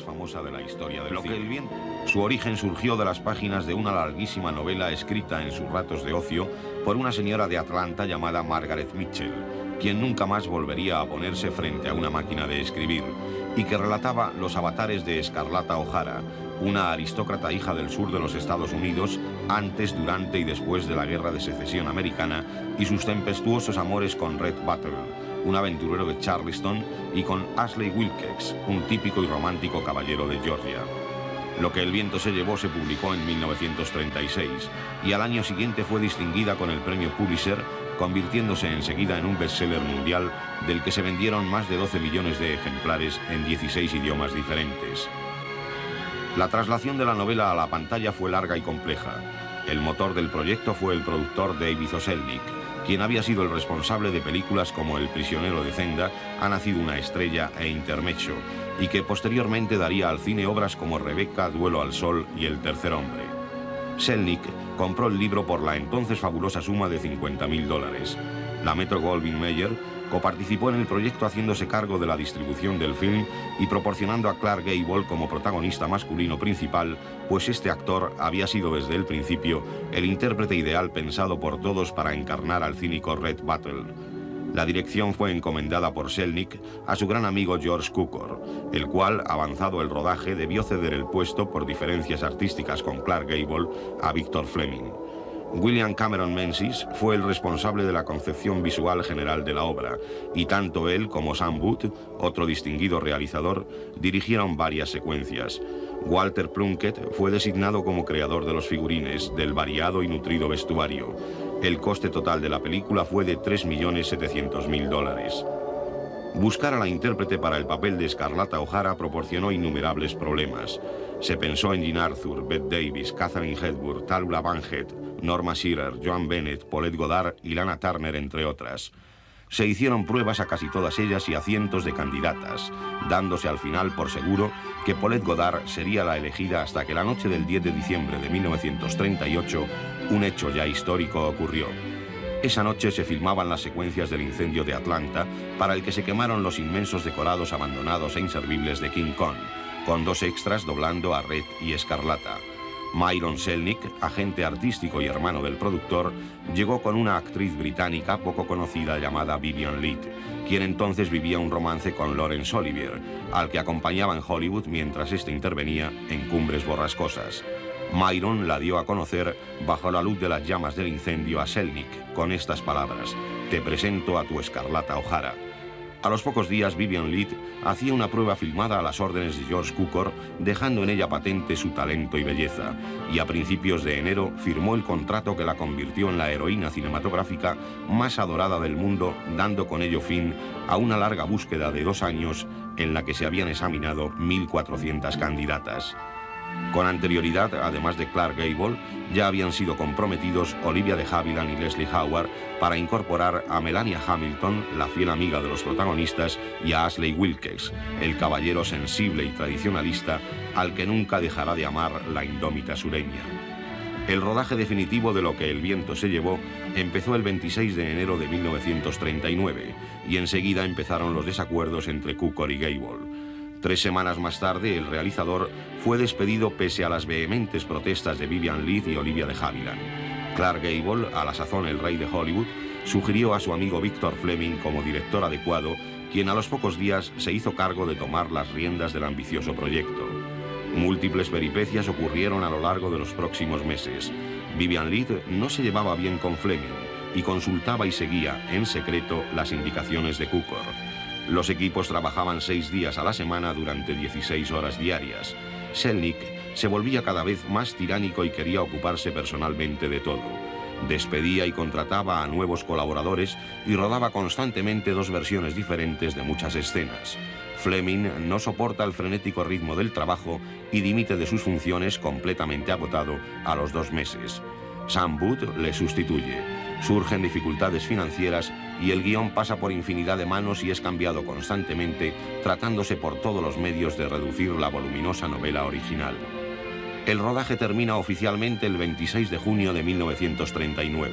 más famosa de la historia del cine. Su origen surgió de las páginas de una larguísima novela escrita en sus ratos de ocio por una señora de Atlanta llamada Margaret Mitchell, quien nunca más volvería a ponerse frente a una máquina de escribir, y que relataba los avatares de Scarlata O'Hara, una aristócrata hija del sur de los Estados Unidos, antes, durante y después de la Guerra de Secesión Americana, y sus tempestuosos amores con Red Battle, un aventurero de Charleston, y con Ashley Wilkes, un típico y romántico caballero de Georgia. Lo que el viento se llevó se publicó en 1936 y al año siguiente fue distinguida con el premio Pulitzer, convirtiéndose enseguida en un bestseller mundial del que se vendieron más de 12 millones de ejemplares en 16 idiomas diferentes. La traslación de la novela a la pantalla fue larga y compleja. El motor del proyecto fue el productor David O. Selznick, quien había sido el responsable de películas como El prisionero de Zenda, Ha nacido una estrella e Intermezzo, y que posteriormente daría al cine obras como Rebeca, Duelo al sol y El tercer hombre. Selznick compró el libro por la entonces fabulosa suma de $50.000. La Metro-Goldwyn-Mayer coparticipó en el proyecto haciéndose cargo de la distribución del film y proporcionando a Clark Gable como protagonista masculino principal, pues este actor había sido desde el principio el intérprete ideal pensado por todos para encarnar al cínico Red Battle. La dirección fue encomendada por Selznick a su gran amigo George Cukor, el cual, avanzado el rodaje, debió ceder el puesto por diferencias artísticas con Clark Gable a Victor Fleming. William Cameron Menzies fue el responsable de la concepción visual general de la obra, y tanto él como Sam Booth, otro distinguido realizador, dirigieron varias secuencias. Walter Plunkett fue designado como creador de los figurines, del variado y nutrido vestuario. El coste total de la película fue de $3.700.000. Buscar a la intérprete para el papel de Scarlata O'Hara proporcionó innumerables problemas. Se pensó en Jean Arthur, Bette Davis, Katharine Hepburn, Tallulah Bankhead, Norma Shearer, Joan Bennett, Paulette Goddard y Lana Turner, entre otras. Se hicieron pruebas a casi todas ellas y a cientos de candidatas, dándose al final por seguro que Paulette Goddard sería la elegida hasta que la noche del 10 de diciembre de 1938, un hecho ya histórico ocurrió. Esa noche se filmaban las secuencias del incendio de Atlanta, para el que se quemaron los inmensos decorados abandonados e inservibles de King Kong, con dos extras doblando a Red y Escarlata. Myron Selznick, agente artístico y hermano del productor, llegó con una actriz británica poco conocida llamada Vivian Leigh, quien entonces vivía un romance con Laurence Olivier, al que acompañaba en Hollywood mientras éste intervenía en Cumbres Borrascosas. Myron la dio a conocer bajo la luz de las llamas del incendio a Selznick con estas palabras: «Te presento a tu Scarlata O'Hara». A los pocos días, Vivian Leigh hacía una prueba filmada a las órdenes de George Cukor, dejando en ella patente su talento y belleza, y a principios de enero firmó el contrato que la convirtió en la heroína cinematográfica más adorada del mundo, dando con ello fin a una larga búsqueda de 2 años en la que se habían examinado 1.400 candidatas. Con anterioridad, además de Clark Gable, ya habían sido comprometidos Olivia de Havilland y Leslie Howard para incorporar a Melania Hamilton, la fiel amiga de los protagonistas, y a Ashley Wilkes, el caballero sensible y tradicionalista al que nunca dejará de amar la indómita sureña. El rodaje definitivo de Lo que el viento se llevó empezó el 26 de enero de 1939 y enseguida empezaron los desacuerdos entre Cukor y Gable. 3 semanas más tarde, el realizador fue despedido pese a las vehementes protestas de Vivian Leigh y Olivia de Havilland. Clark Gable, a la sazón el rey de Hollywood, sugirió a su amigo Victor Fleming como director adecuado, quien a los pocos días se hizo cargo de tomar las riendas del ambicioso proyecto. Múltiples peripecias ocurrieron a lo largo de los próximos meses. Vivian Leigh no se llevaba bien con Fleming y consultaba y seguía, en secreto, las indicaciones de Cukor. Los equipos trabajaban 6 días a la semana durante 16 horas diarias. Selznick se volvía cada vez más tiránico y quería ocuparse personalmente de todo. Despedía y contrataba a nuevos colaboradores y rodaba constantemente 2 versiones diferentes de muchas escenas. Fleming no soporta el frenético ritmo del trabajo y dimite de sus funciones completamente agotado a los 2 meses. Sam Booth le sustituye. Surgen dificultades financieras y el guión pasa por infinidad de manos y es cambiado constantemente, tratándose por todos los medios de reducir la voluminosa novela original. El rodaje termina oficialmente el 26 de junio de 1939.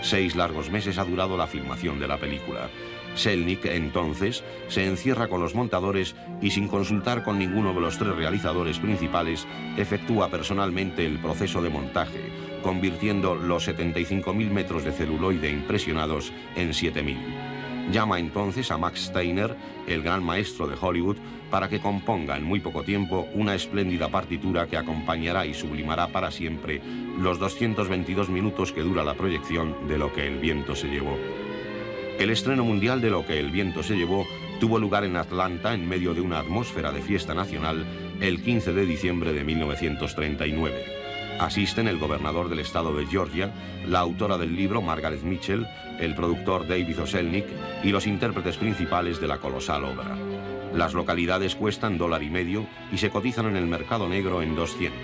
6 largos meses ha durado la filmación de la película. Selnick, entonces, se encierra con los montadores y, sin consultar con ninguno de los 3 realizadores principales, efectúa personalmente el proceso de montaje, convirtiendo los 75.000 metros de celuloide impresionados en 7.000. Llama entonces a Max Steiner, el gran maestro de Hollywood, para que componga en muy poco tiempo una espléndida partitura que acompañará y sublimará para siempre los 222 minutos que dura la proyección de Lo que el viento se llevó. El estreno mundial de Lo que el viento se llevó tuvo lugar en Atlanta en medio de una atmósfera de fiesta nacional el 15 de diciembre de 1939. Asisten el gobernador del estado de Georgia, la autora del libro Margaret Mitchell, el productor David O. Selnick y los intérpretes principales de la colosal obra. Las localidades cuestan $1,50 y se cotizan en el mercado negro en 200.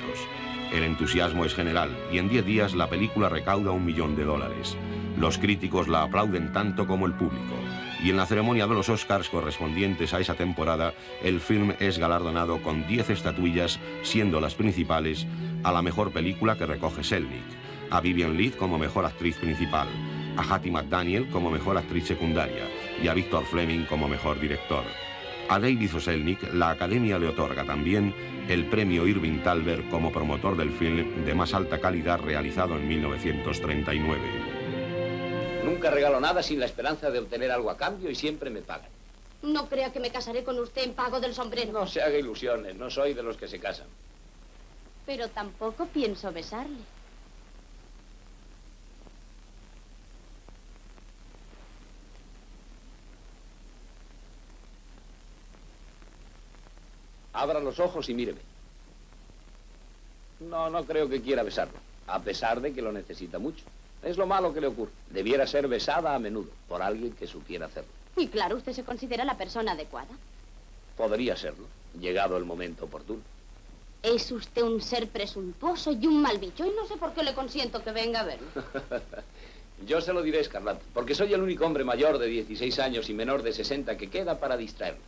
El entusiasmo es general y en 10 días la película recauda $1 millón. Los críticos la aplauden tanto como el público. Y en la ceremonia de los Oscars correspondientes a esa temporada, el film es galardonado con 10 estatuillas, siendo las principales a la mejor película que recoge Selnick, a Vivien Leigh como mejor actriz principal, a Hattie McDaniel como mejor actriz secundaria y a Victor Fleming como mejor director. A David O. Selnick la Academia le otorga también el premio Irving Thalberg como promotor del film de más alta calidad realizado en 1939. Nunca regalo nada sin la esperanza de obtener algo a cambio y siempre me pagan. No crea que me casaré con usted en pago del sombrero. No se haga ilusiones, no soy de los que se casan. Pero tampoco pienso besarle. Abra los ojos y míreme. No creo que quiera besarlo, a pesar de que lo necesita mucho. Es lo malo que le ocurre. Debiera ser besada a menudo por alguien que supiera hacerlo. Y claro, usted se considera la persona adecuada. Podría serlo, llegado el momento oportuno. Es usted un ser presuntuoso y un mal bicho, y no sé por qué le consiento que venga a verlo. Yo se lo diré, Escarlata, porque soy el único hombre mayor de 16 años y menor de 60 que queda para distraerlo.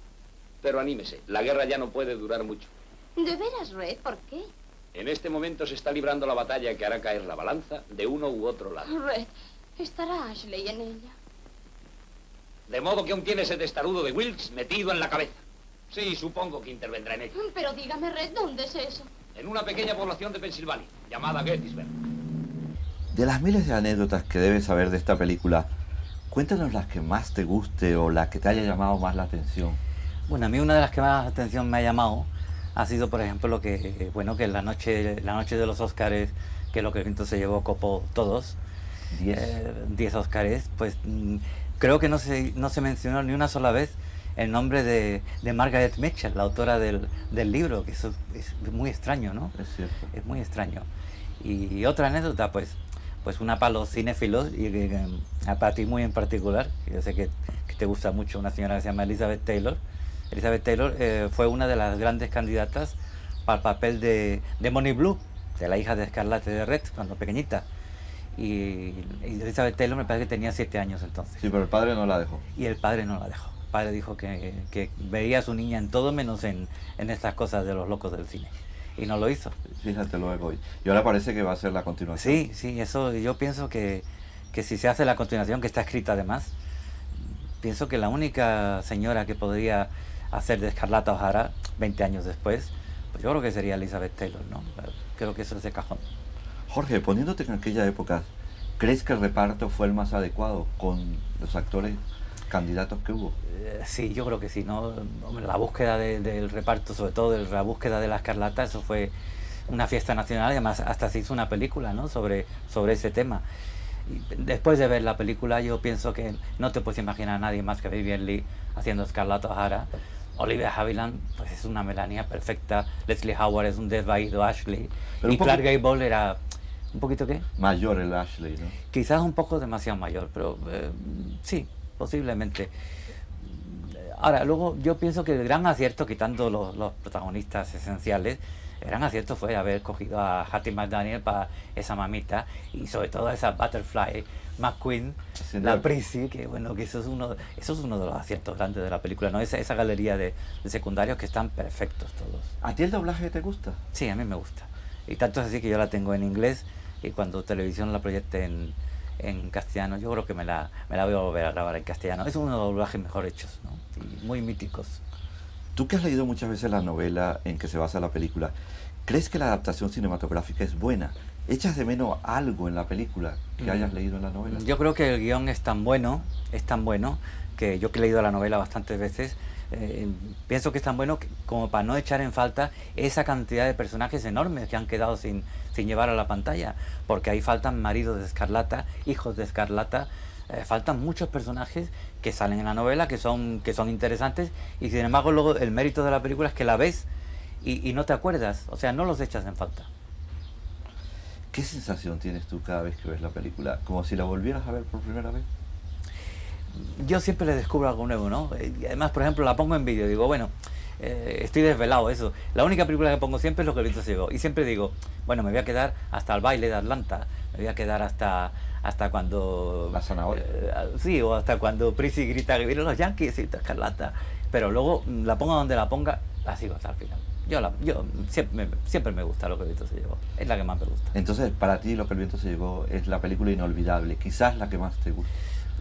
Pero anímese, la guerra ya no puede durar mucho. ¿De veras, Red? ¿Por qué? En este momento se está librando la batalla que hará caer la balanza de uno u otro lado. Red, ¿estará Ashley en ella? De modo que aún tiene ese testarudo de Wilkes metido en la cabeza. Sí, supongo que intervendrá en ella. Pero dígame, Red, ¿dónde es eso? En una pequeña población de Pensilvania, llamada Gettysburg. De las miles de anécdotas que debes saber de esta película, cuéntanos las que más te guste o la que te haya llamado más la atención. Bueno, a mí una de las que más atención me ha llamado ha sido, por ejemplo, que la noche de los Óscares, que Lo que el viento se llevó, copó todos, 10 Óscares, pues creo que no se mencionó ni una sola vez el nombre de Margaret Mitchell, la autora del libro, que eso es muy extraño, ¿no? Es cierto. Es muy extraño. Y otra anécdota, pues una para los cinéfilos, y para ti muy en particular, que yo sé que te gusta mucho, una señora que se llama Elizabeth Taylor. Elizabeth Taylor fue una de las grandes candidatas para el papel de Bonnie Blue, de la hija de Escarlata de Red, cuando pequeñita. Y Elizabeth Taylor me parece que tenía 7 años entonces. Sí, pero el padre no la dejó. Y el padre no la dejó. El padre dijo que veía a su niña en todo menos en estas cosas de los locos del cine. Y no lo hizo. Fíjate luego. Y ahora parece que va a ser la continuación. Sí, eso yo pienso que si se hace la continuación, que está escrita además, pienso que la única señora que podría hacer de Escarlata O'Hara 20 años después, pues yo creo que sería Elizabeth Taylor, ¿no? Creo que eso es de cajón. Jorge, poniéndote en aquella época, ¿crees que el reparto fue el más adecuado con los actores candidatos que hubo? Sí, yo creo que sí, ¿no? Hombre, la búsqueda del reparto, sobre todo la búsqueda de la Escarlata, eso fue una fiesta nacional, y además hasta se hizo una película, ¿no? sobre ese tema. Y después de ver la película, yo pienso que no te puedes imaginar a nadie más que Vivien Leigh haciendo Escarlata O'Hara. Olivia Havilland pues es una Melania perfecta, Leslie Howard es un desvaído Ashley, y Clark Gable era un poquito ¿qué? Mayor el Ashley, ¿no? Quizás un poco demasiado mayor, pero sí, posiblemente. Ahora, luego yo pienso que el gran acierto, quitando los protagonistas esenciales, el gran acierto fue haber cogido a Hattie McDaniel para esa mamita, y sobre todo a esa Butterfly McQueen, la Prissy, que bueno, que eso es uno de los aciertos grandes de la película, ¿no? Esa galería de secundarios que están perfectos todos. ¿A ti el doblaje te gusta? Sí, a mí me gusta. Y tanto es así que yo la tengo en inglés, y cuando televisión la proyecte en en castellano. Yo creo que me la voy a volver a grabar en castellano. Es uno de los doblajes mejor hechos, ¿no? Y muy míticos. Tú que has leído muchas veces la novela en que se basa la película, ¿crees que la adaptación cinematográfica es buena? ¿Echas de menos algo en la película que hayas leído en la novela? Yo creo que el guión es tan bueno, que yo que he leído la novela bastantes veces, pienso que es tan bueno como para no echar en falta esa cantidad de personajes enormes que han quedado sin llevar a la pantalla, porque ahí faltan maridos de Escarlata, hijos de Escarlata, faltan muchos personajes que salen en la novela, que son interesantes, y sin embargo luego el mérito de la película es que la ves y no te acuerdas, o sea, no los echas en falta. ¿Qué sensación tienes tú cada vez que ves la película? ¿Como si la volvieras a ver por primera vez? Yo siempre le descubro algo nuevo, ¿no? Y además, por ejemplo, la pongo en vídeo, digo, bueno, estoy desvelado, eso. La única película que pongo siempre es Lo que el viento se llevó. Y siempre digo, bueno, me voy a quedar hasta el baile de Atlanta, me voy a quedar hasta cuando... La zanahoria. Sí, o hasta cuando Prissy grita que vienen los Yankees y Escarlata. Pero luego la ponga donde la ponga, la sigo hasta el final. Yo siempre me gusta Lo que el viento se llevó. Es la que más me gusta. Entonces, para ti Lo que el viento se llevó es la película inolvidable, quizás la que más te gusta.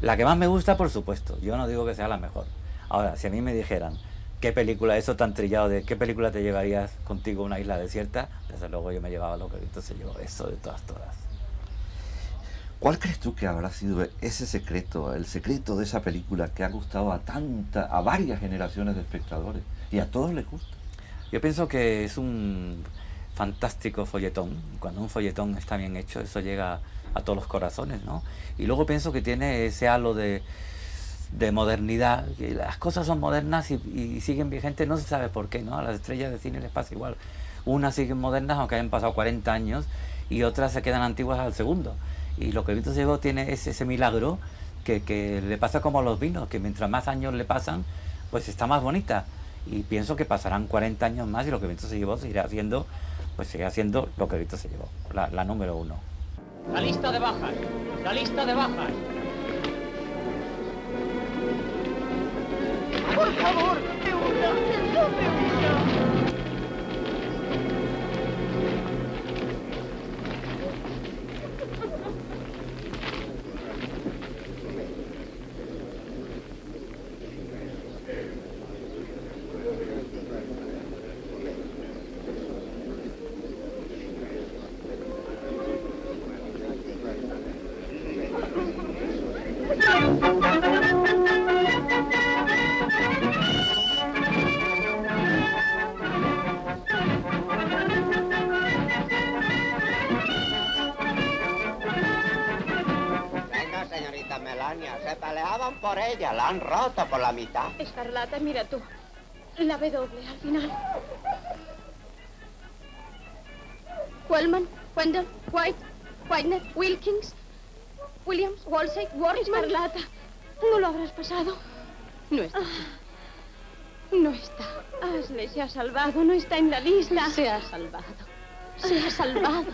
La que más me gusta, por supuesto. Yo no digo que sea la mejor. Ahora, si a mí me dijeran qué película, eso tan trillado de qué película te llevarías contigo a una isla desierta, desde luego yo me llevaba Lo que el viento se llevó. Eso de todas. ¿Cuál crees tú que habrá sido ese secreto, el secreto de esa película que ha gustado a varias generaciones de espectadores y a todos les gusta? Yo pienso que es un fantástico folletón. Cuando un folletón está bien hecho, eso llega a todos los corazones, ¿no? Y luego pienso que tiene ese halo de modernidad, que las cosas son modernas y siguen vigentes, no se sabe por qué, ¿no? A las estrellas de cine les pasa igual. Unas siguen modernas aunque hayan pasado 40 años y otras se quedan antiguas al segundo. Y Lo que el viento se llevó tiene ese milagro que le pasa como a los vinos, que mientras más años le pasan, pues está más bonita. Y pienso que pasarán 40 años más y Lo que el viento se llevó seguirá siendo Lo que el viento se llevó, la número 1. La lista de bajas. La lista de bajas. Por favor, me una, no me una. Se peleaban por ella, la han roto por la mitad. Escarlata, mira tú. La W al final. Wellman, Wendell, White, Whitener, Wilkins, Williams, Wolsey, Wortman. Escarlata, ¿no lo habrás pasado? No está. No está. Ashley se ha salvado, no está en la lista. Se ha salvado. Se ha salvado.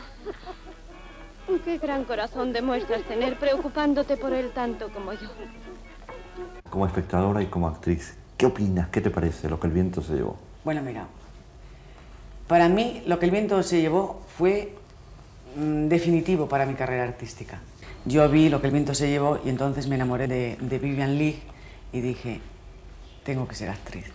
Qué gran corazón demuestras tener preocupándote por él tanto como yo. Como espectadora y como actriz, ¿qué opinas? ¿Qué te parece Lo que el viento se llevó? Bueno, mira, para mí Lo que el viento se llevó fue definitivo para mi carrera artística. Yo vi Lo que el viento se llevó y entonces me enamoré de Vivien Leigh y dije, tengo que ser actriz.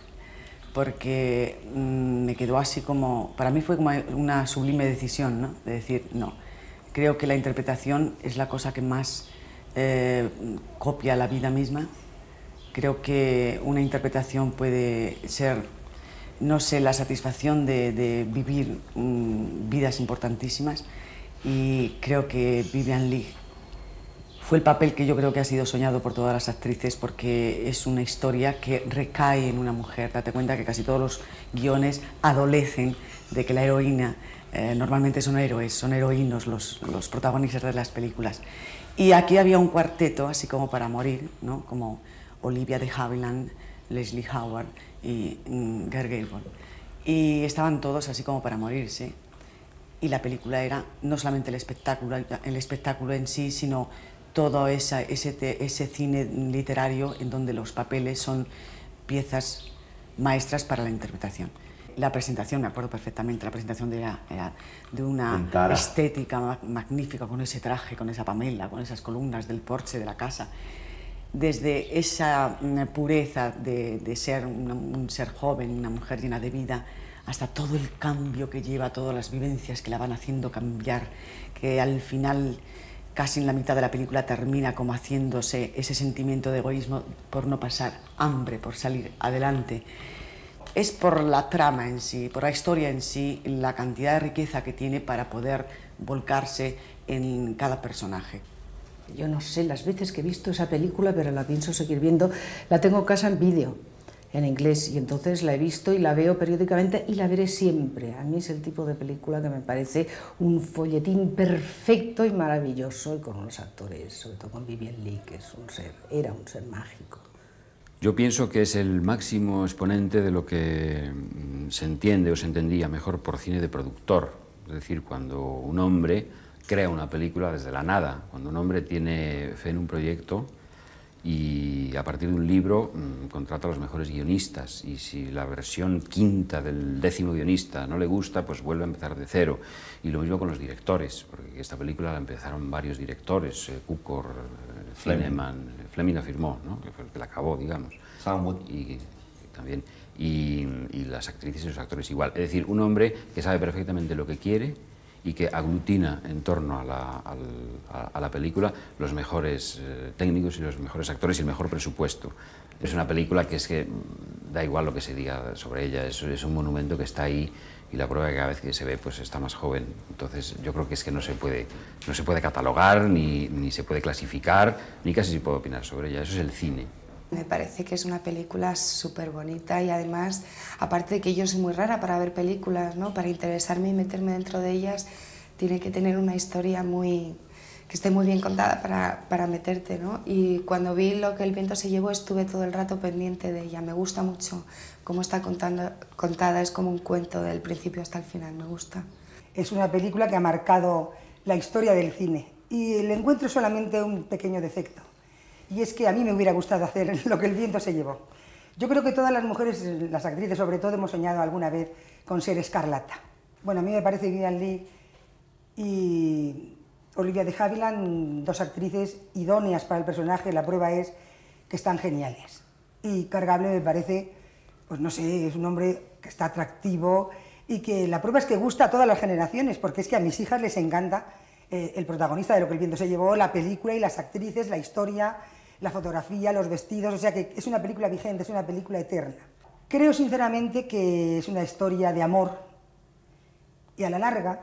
Porque me quedó así como, para mí fue como una sublime decisión, ¿no? De decir, no. Creo que la interpretación es la cosa que más copia la vida misma. Creo que una interpretación puede ser, no sé, la satisfacción de vivir vidas importantísimas. Y creo que Vivien Leigh fue el papel que yo creo que ha sido soñado por todas las actrices, porque es una historia que recae en una mujer. Date cuenta que casi todos los guiones adolecen de que la heroína, normalmente son héroes, son heroínos los protagonistas de las películas. Y aquí había un cuarteto, así como para morir, ¿no? Como Olivia de Havilland, Leslie Howard y Gare Gable. Y estaban todos así como para morirse. Y la película era no solamente el espectáculo en sí, sino todo ese cine literario en donde los papeles son piezas maestras para la interpretación. La presentación, me acuerdo perfectamente, la presentación de una Encara. estética magnífica, con ese traje, con esa Pamela, con esas columnas del porche de la casa. Desde esa pureza de ser un ser joven, una mujer llena de vida, hasta todo el cambio que lleva, todas las vivencias que la van haciendo cambiar, que al final, casi en la mitad de la película, termina como haciéndose ese sentimiento de egoísmo por no pasar hambre, por salir adelante. Es por la trama en sí, por la historia en sí, la cantidad de riqueza que tiene para poder volcarse en cada personaje. Yo no sé las veces que he visto esa película, pero la pienso seguir viendo. La tengo en casa en vídeo, en inglés, y entonces la he visto y la veo periódicamente y la veré siempre. A mí es el tipo de película que me parece un folletín perfecto y maravilloso, y con unos actores, sobre todo con Vivien Leigh, que es era un ser mágico. Yo pienso que es el máximo exponente de lo que se entiende o se entendía mejor por cine de productor. Es decir, cuando un hombre crea una película desde la nada, cuando un hombre tiene fe en un proyecto y a partir de un libro contrata a los mejores guionistas, y si la versión quinta del 10º guionista no le gusta, pues vuelve a empezar de cero. Y lo mismo con los directores, porque esta película la empezaron varios directores, Cukor, Fleming la firmó, ¿no? Que fue el que la acabó, digamos. Samwood. Y también, y las actrices y los actores igual. Es decir, un hombre que sabe perfectamente lo que quiere y que aglutina en torno a la película los mejores técnicos y los mejores actores y el mejor presupuesto. Es una película que es que da igual lo que se diga sobre ella, es un monumento que está ahí, y la prueba es que cada vez que se ve pues está más joven. Entonces yo creo que es que no se puede catalogar, ni se puede clasificar, ni casi se puede opinar sobre ella. Eso es el cine. Me parece que es una película súper bonita, y además, aparte de que yo soy muy rara para ver películas, ¿no? Para interesarme y meterme dentro de ellas, tiene que tener una historia que esté muy bien contada para meterte, ¿no? Y cuando vi Lo que el viento se llevó, estuve todo el rato pendiente de ella. Me gusta mucho cómo está contada, es como un cuento del principio hasta el final, me gusta. Es una película que ha marcado la historia del cine, y le encuentro solamente un pequeño defecto. Y es que a mí me hubiera gustado hacer Lo que el viento se llevó. Yo creo que todas las mujeres, las actrices sobre todo, hemos soñado alguna vez con ser Escarlata. Bueno, a mí me parece Vivien Leigh y Olivia de Havilland, dos actrices idóneas para el personaje. La prueba es que están geniales. Y Cargable me parece, pues no sé, es un hombre que está atractivo, y que la prueba es que gusta a todas las generaciones, porque es que a mis hijas les encanta el protagonista de Lo que el viento se llevó, la película y las actrices, la historia, la fotografía, los vestidos. O sea que es una película vigente, es una película eterna. Creo sinceramente que es una historia de amor, y a la larga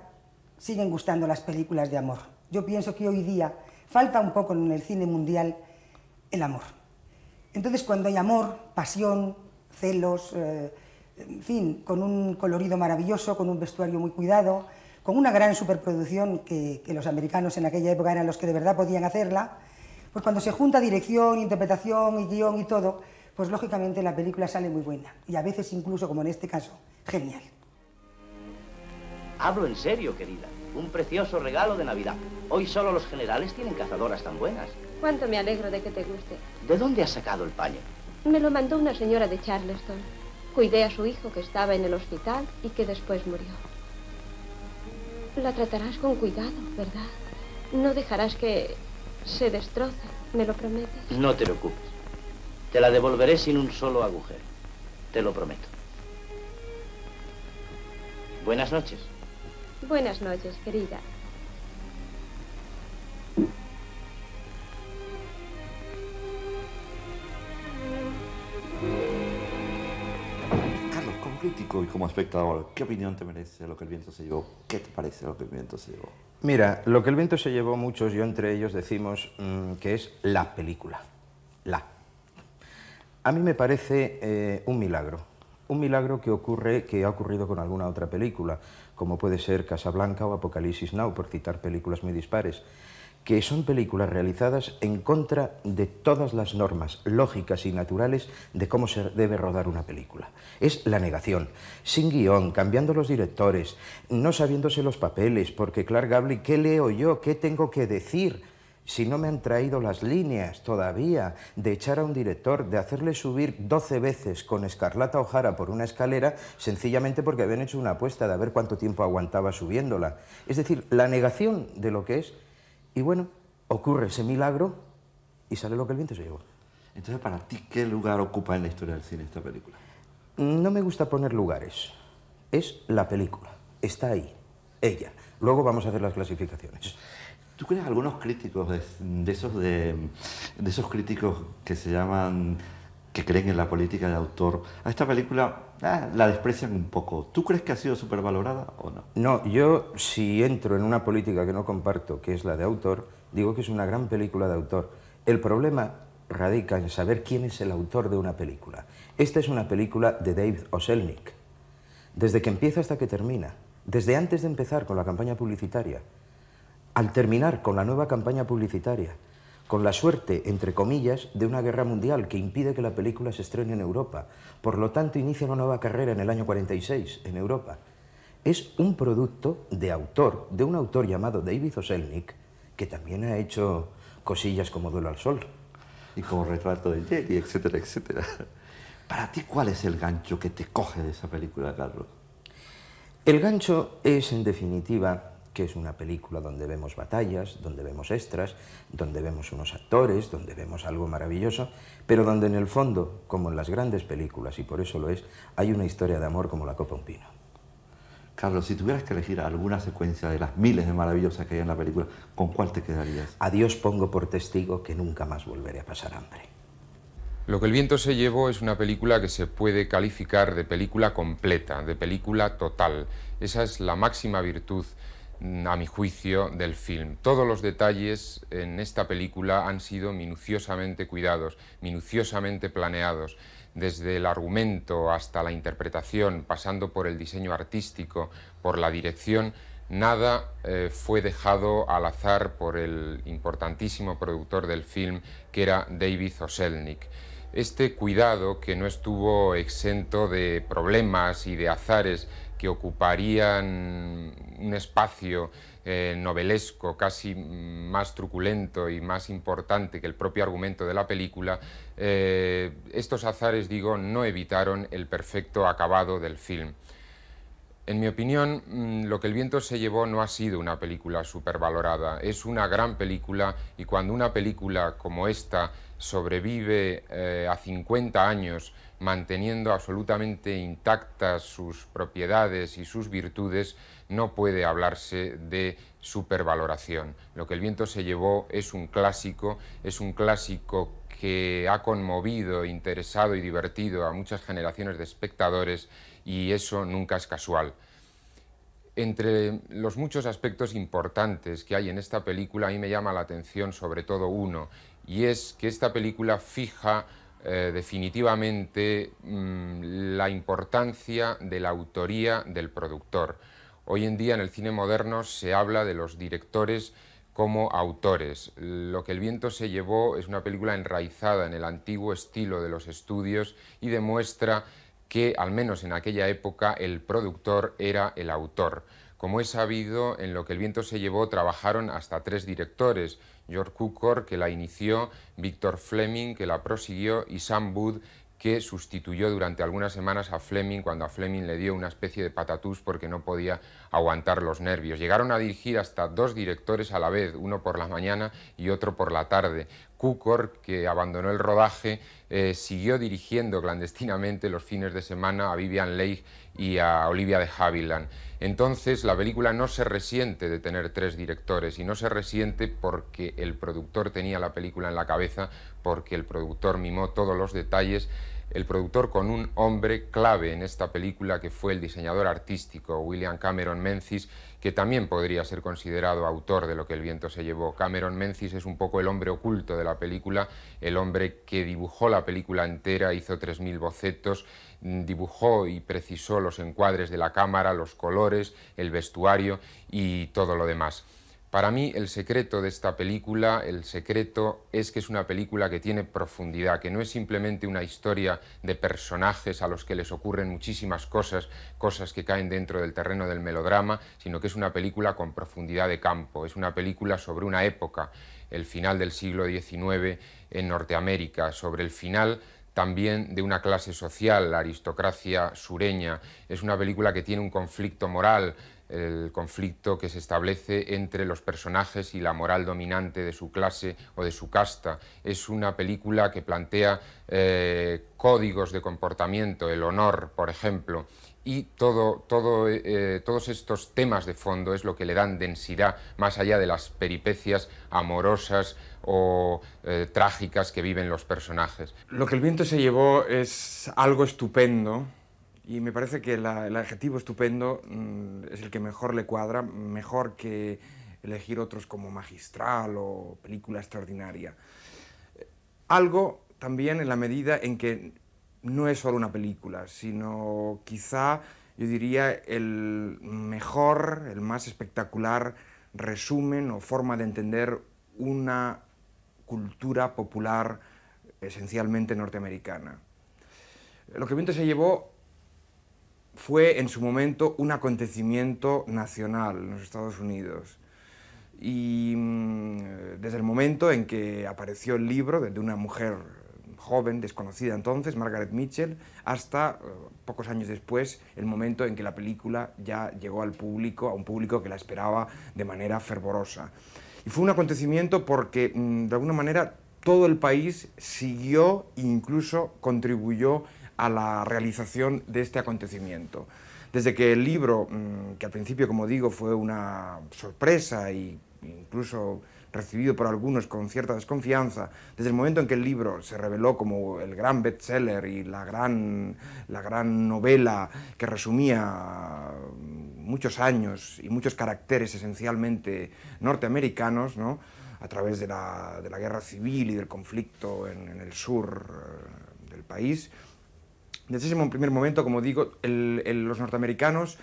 siguen gustando las películas de amor. Yo pienso que hoy día falta un poco en el cine mundial el amor. Entonces, cuando hay amor, pasión, celos, en fin, con un colorido maravilloso, con un vestuario muy cuidado, con una gran superproducción que los americanos en aquella época eran los que de verdad podían hacerla, pues cuando se junta dirección, interpretación y guión y todo, pues lógicamente la película sale muy buena, y a veces incluso, como en este caso, genial. Hablo en serio, querida. Un precioso regalo de Navidad. Hoy solo los generales tienen cazadoras tan buenas. Cuánto me alegro de que te guste. ¿De dónde has sacado el paño? Me lo mandó una señora de Charleston. Cuidé a su hijo que estaba en el hospital y que después murió. La tratarás con cuidado, ¿verdad? No dejarás que se destroce, ¿me lo prometes? No te preocupes. Te la devolveré sin un solo agujero. Te lo prometo. Buenas noches. Buenas noches, querida. Carlos, como crítico y como espectador, ¿qué opinión te merece Lo que el viento se llevó? ¿Qué te parece Lo que el viento se llevó? Mira, Lo que el viento se llevó, muchos, yo entre ellos, decimos que es la película. A mí me parece un milagro que ha ocurrido con alguna otra película, como puede ser Casablanca o Apocalipsis Now, por citar películas muy dispares, que son películas realizadas en contra de todas las normas lógicas y naturales de cómo se debe rodar una película. Es la negación, sin guión, cambiando los directores, no sabiéndose los papeles, porque Clark Gable, ¿qué leo yo? ¿Qué tengo que decir? Si no me han traído las líneas todavía de echar a un director, de hacerle subir 12 veces con Scarlata O'Hara por una escalera, sencillamente porque habían hecho una apuesta de a ver cuánto tiempo aguantaba subiéndola. Es decir, la negación de lo que es. Y bueno, ocurre ese milagro y sale Lo que el viento se llevó. Entonces, para ti, ¿qué lugar ocupa en la historia del cine esta película? No me gusta poner lugares. Es la película. Está ahí. Ella. Luego vamos a hacer las clasificaciones. ¿Tú crees algunos críticos de esos críticos que se llaman, que creen en la política de autor, a esta película la desprecian un poco? ¿Tú crees que ha sido supervalorada o no? No, yo si entro en una política que no comparto, que es la de autor, digo que es una gran película de autor. El problema radica en saber quién es el autor de una película. Esta es una película de David O. Selznick. Desde que empieza hasta que termina. Desde antes de empezar con la campaña publicitaria. Al terminar con la nueva campaña publicitaria, con la suerte, entre comillas, de una guerra mundial que impide que la película se estrene en Europa. Por lo tanto, inicia una nueva carrera en el año 46 en Europa. Es un producto de autor, de un autor llamado David O. Selznick, que también ha hecho cosillas como Duelo al Sol. Y como Retrato de Jenny, etcétera, etcétera. Para ti, ¿cuál es el gancho que te coge de esa película, Carlos? El gancho es, en definitiva, que es una película donde vemos batallas, donde vemos extras, donde vemos unos actores, donde vemos algo maravilloso, pero donde en el fondo, como en las grandes películas, y por eso lo es, hay una historia de amor como la copa un pino. Carlos, si tuvieras que elegir alguna secuencia de las miles de maravillosas que hay en la película, ¿con cuál te quedarías? A Dios pongo por testigo que nunca más volveré a pasar hambre. Lo que el viento se llevó es una película que se puede calificar de película completa, de película total. Esa es la máxima virtud, a mi juicio, del film. Todos los detalles en esta película han sido minuciosamente cuidados, minuciosamente planeados, desde el argumento hasta la interpretación, pasando por el diseño artístico, por la dirección. Nada fue dejado al azar por el importantísimo productor del film, que era David O. Selznick. Este cuidado, que no estuvo exento de problemas y de azares que ocuparían un espacio novelesco, casi más truculento y más importante que el propio argumento de la película, estos azares, digo, no evitaron el perfecto acabado del film. En mi opinión, Lo que el viento se llevó no ha sido una película supervalorada, es una gran película, y cuando una película como esta sobrevive a 50 años manteniendo absolutamente intactas sus propiedades y sus virtudes, no puede hablarse de supervaloración. Lo que el viento se llevó es un clásico que ha conmovido, interesado y divertido a muchas generaciones de espectadores, y eso nunca es casual. Entre los muchos aspectos importantes que hay en esta película, a mí me llama la atención sobre todo uno, y es que esta película fija definitivamente la importancia de la autoría del productor. Hoy en día en el cine moderno se habla de los directores como autores. Lo que el viento se llevó es una película enraizada en el antiguo estilo de los estudios y demuestra que, al menos en aquella época, el productor era el autor. Como es sabido, en Lo que el viento se llevó trabajaron hasta 3 directores: George Cukor, que la inició, Victor Fleming, que la prosiguió, y Sam Wood, que sustituyó durante algunas semanas a Fleming cuando a Fleming le dio una especie de patatús porque no podía aguantar los nervios. Llegaron a dirigir hasta 2 directores a la vez, uno por la mañana y otro por la tarde. Cukor, que abandonó el rodaje, siguió dirigiendo clandestinamente los fines de semana a Vivien Leigh y a Olivia de Havilland. Entonces la película no se resiente de tener 3 directores, y no se resiente porque el productor tenía la película en la cabeza, porque el productor mimó todos los detalles. El productor con un hombre clave en esta película, que fue el diseñador artístico William Cameron Menzies, que también podría ser considerado autor de Lo que el viento se llevó. Cameron Menzies es un poco el hombre oculto de la película, el hombre que dibujó la película entera, hizo 3000 bocetos, dibujó y precisó los encuadres de la cámara, los colores, el vestuario y todo lo demás. Para mí el secreto de esta película, el secreto es que es una película que tiene profundidad, que no es simplemente una historia de personajes a los que les ocurren muchísimas cosas, cosas que caen dentro del terreno del melodrama, sino que es una película con profundidad de campo, es una película sobre una época, el final del siglo XIX en Norteamérica, sobre el final también de una clase social, la aristocracia sureña. Es una película que tiene un conflicto moral, el conflicto que se establece entre los personajes y la moral dominante de su clase o de su casta. Es una película que plantea códigos de comportamiento, el honor, por ejemplo, y todos estos temas de fondo es lo que le dan densidad más allá de las peripecias amorosas o trágicas que viven los personajes. Lo que el viento se llevó es algo estupendo. Y me parece que el adjetivo estupendo es el que mejor le cuadra, mejor que elegir otros como magistral o película extraordinaria. Algo también en la medida en que no es solo una película, sino quizá, yo diría, el mejor, el más espectacular resumen o forma de entender una cultura popular esencialmente norteamericana. Lo que el viento se llevó fue en su momento un acontecimiento nacional en los Estados Unidos. Y desde el momento en que apareció el libro de una mujer joven, desconocida entonces, Margaret Mitchell, hasta pocos años después, el momento en que la película ya llegó al público, a un público que la esperaba de manera fervorosa. Y fue un acontecimiento porque, de alguna manera, todo el país siguió e incluso contribuyó a la realización de este acontecimiento. Desde que el libro, que al principio, como digo, fue una sorpresa e incluso recibido por algunos con cierta desconfianza, desde el momento en que el libro se reveló como el gran bestseller y la gran novela que resumía muchos años y muchos caracteres esencialmente norteamericanos, ¿no?, a través de la guerra civil y del conflicto en el sur del país. Desde ese primer momento, como digo, los norteamericanos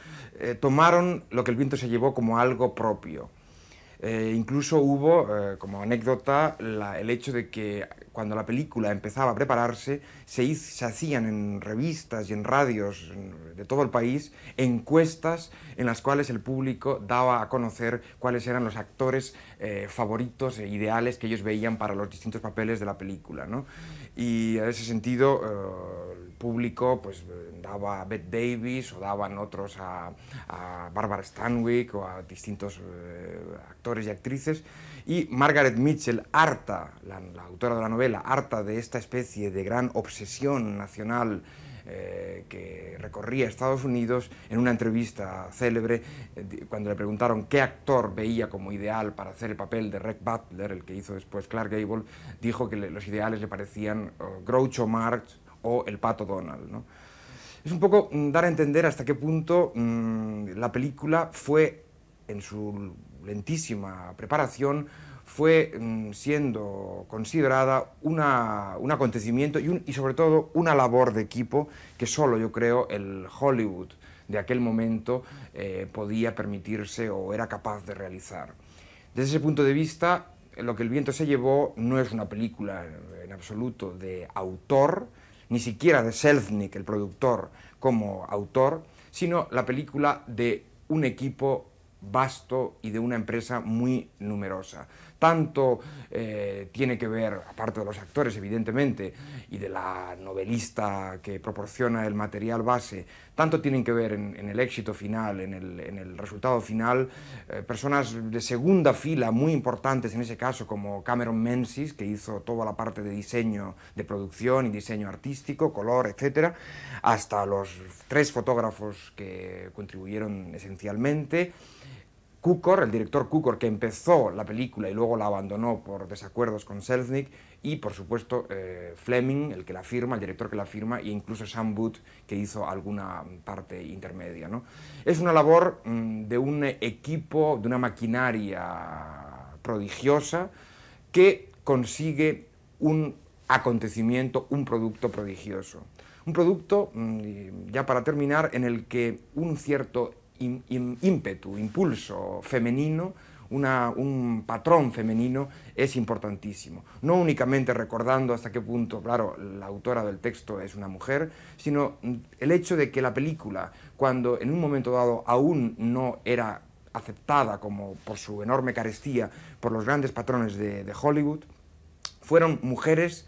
tomaron lo que el viento se llevó como algo propio. Incluso hubo, como anécdota, el hecho de que cuando la película empezaba a prepararse, se hacían en revistas y en radios de todo el país encuestas en las cuales el público daba a conocer cuáles eran los actores favoritos e ideales que ellos veían para los distintos papeles de la película, ¿no? Y en ese sentido, el público pues daba a Bette Davis o daban otros a Barbara Stanwyck o a distintos actores y actrices, y Margaret Mitchell, harta, la autora de la novela, harta de esta especie de gran obsesión nacional que recorría Estados Unidos, en una entrevista célebre, cuando le preguntaron qué actor veía como ideal para hacer el papel de Rhett Butler, el que hizo después Clark Gable, dijo que los ideales le parecían Groucho Marx o el Pato Donald, ¿no? Es un poco dar a entender hasta qué punto la película fue, en su lentísima preparación, fue siendo considerada un acontecimiento y sobre todo una labor de equipo que solo, yo creo, el Hollywood de aquel momento podía permitirse o era capaz de realizar. Desde ese punto de vista, lo que el viento se llevó no es una película en absoluto de autor, ni siquiera de Selznick, el productor, como autor, sino la película de un equipo vasto y de una empresa muy numerosa. Tanto tiene que ver, aparte de los actores evidentemente, y de la novelista que proporciona el material base, tanto tienen que ver en el éxito final, en el resultado final, personas de segunda fila muy importantes en ese caso, como Cameron Menzies, que hizo toda la parte de diseño de producción y diseño artístico, color, etc., hasta los 3 fotógrafos que contribuyeron esencialmente, Cukor, el director Cukor, que empezó la película y luego la abandonó por desacuerdos con Selznick, y por supuesto Fleming, el que la firma, el director que la firma, e incluso Sam Booth, que hizo alguna parte intermedia, ¿no? Es una labor de un equipo, de una maquinaria prodigiosa que consigue un acontecimiento, un producto prodigioso. Un producto, ya para terminar, en el que un cierto ímpetu, impulso femenino, un patrón femenino es importantísimo. No únicamente recordando hasta qué punto, claro, la autora del texto es una mujer, sino el hecho de que la película, cuando en un momento dado aún no era aceptada como por su enorme carestía por los grandes patrones de Hollywood, fueron mujeres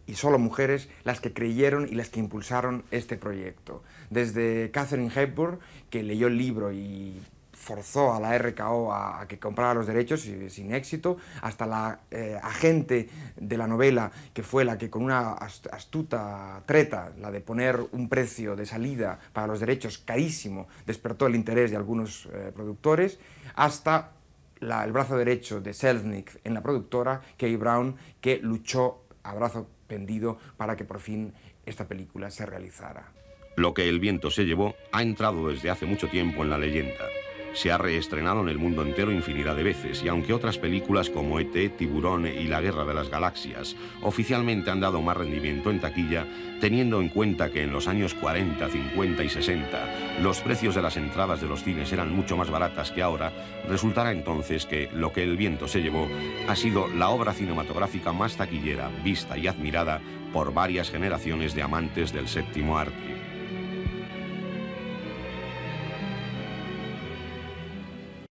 y solo mujeres las que creyeron y las que impulsaron este proyecto. Desde Katharine Hepburn, que leyó el libro y forzó a la RKO a que comprara los derechos sin éxito, hasta la agente de la novela, que fue la que con una astuta treta, la de poner un precio de salida para los derechos carísimo, despertó el interés de algunos productores, hasta el brazo derecho de Selznick en la productora, Kay Brown, que luchó a brazo tendido para que por fin esta película se realizara. Lo que el viento se llevó ha entrado desde hace mucho tiempo en la leyenda. Se ha reestrenado en el mundo entero infinidad de veces, y aunque otras películas como E.T., Tiburón y La Guerra de las Galaxias oficialmente han dado más rendimiento en taquilla, teniendo en cuenta que en los años 40, 50 y 60 los precios de las entradas de los cines eran mucho más baratas que ahora, resultará entonces que Lo que el viento se llevó ha sido la obra cinematográfica más taquillera, vista y admirada por varias generaciones de amantes del séptimo arte.